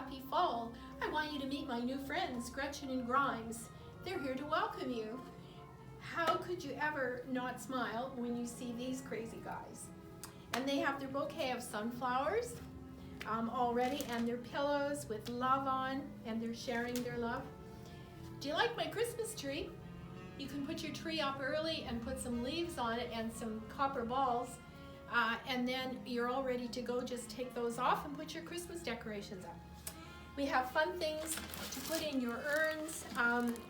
happy fall. I want you to meet my new friends, Gretchen and Grimes. They're here to welcome you. How could you ever not smile when you see these crazy guys? And they have their bouquet of sunflowers already, and their pillows with love on, and they're sharing their love. Do you like my Christmas tree? You can put your tree up early and put some leaves on it and some copper balls, and then you're all ready to go. Just take those off and put your Christmas decorations up. We have fun things to put in your urns,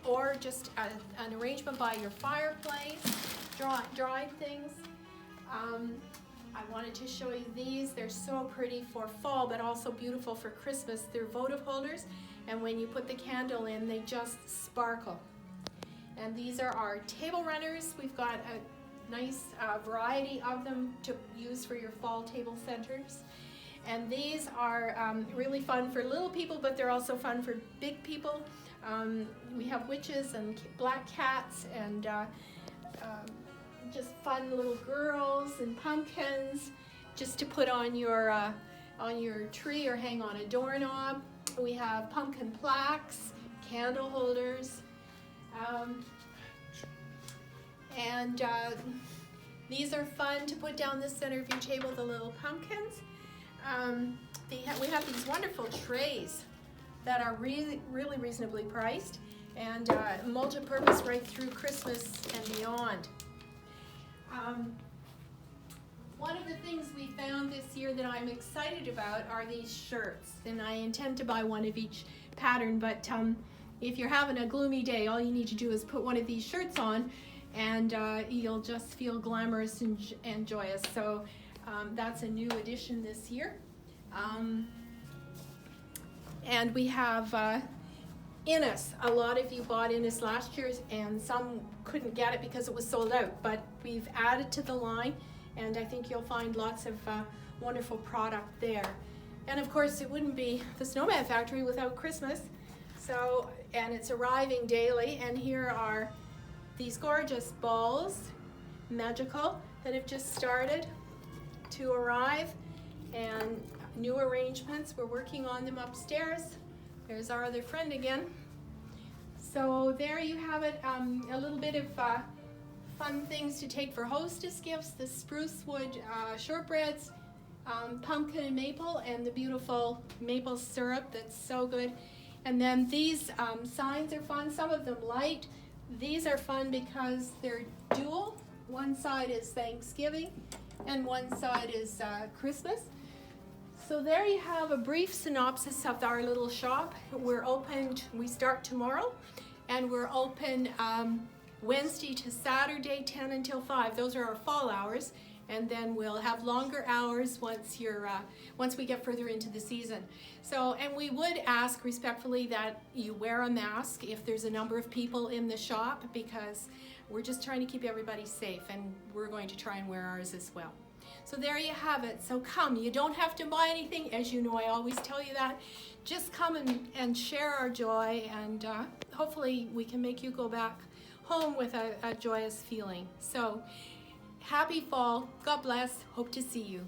or just an arrangement by your fireplace, dried things. I wanted to show you these. They're so pretty for fall, but also beautiful for Christmas. They're votive holders, and when you put the candle in, they just sparkle. And these are our table runners. We've got a nice variety of them to use for your fall table centers. And these are really fun for little people, but they're also fun for big people. We have witches and black cats and just fun little girls and pumpkins just to put on your tree or hang on a doorknob. We have pumpkin plaques, candle holders, and these are fun to put down the center of your table, the little pumpkins. We have these wonderful trays that are really reasonably priced, and multi-purpose right through Christmas and beyond. One of the things we found this year that I'm excited about are these shirts, and I intend to buy one of each pattern, but if you're having a gloomy day, all you need to do is put one of these shirts on, and you'll just feel glamorous and joyous. So that's a new addition this year. And we have Innis. A lot of you bought Innis last year, and some couldn't get it because it was sold out, but we've added to the line, and I think you'll find lots of wonderful product there. And of course, it wouldn't be the Snowman Factory without Christmas. So, and it's arriving daily, and here are these gorgeous balls, magical, that have just started to arrive, and new arrangements. We're working on them upstairs. There's our other friend again. So there you have it, a little bit of fun things to take for hostess gifts, the spruce wood shortbreads, pumpkin and maple, and the beautiful maple syrup that's so good. And then these signs are fun, some of them light. These are fun because they're dual. One side is Thanksgiving and one side is Christmas. So there you have a brief synopsis of our little shop. We're open, we start tomorrow, and we're open Wednesday to Saturday, 10 until 5. Those are our fall hours, and then we'll have longer hours once we get further into the season. So, and we would ask respectfully that you wear a mask if there's a number of people in the shop, because we're just trying to keep everybody safe, and we're going to try and wear ours as well. So there you have it. So come, you don't have to buy anything. As you know, I always tell you that. Just come and share our joy, and hopefully we can make you go back home with a joyous feeling. So happy fall. God bless. Hope to see you.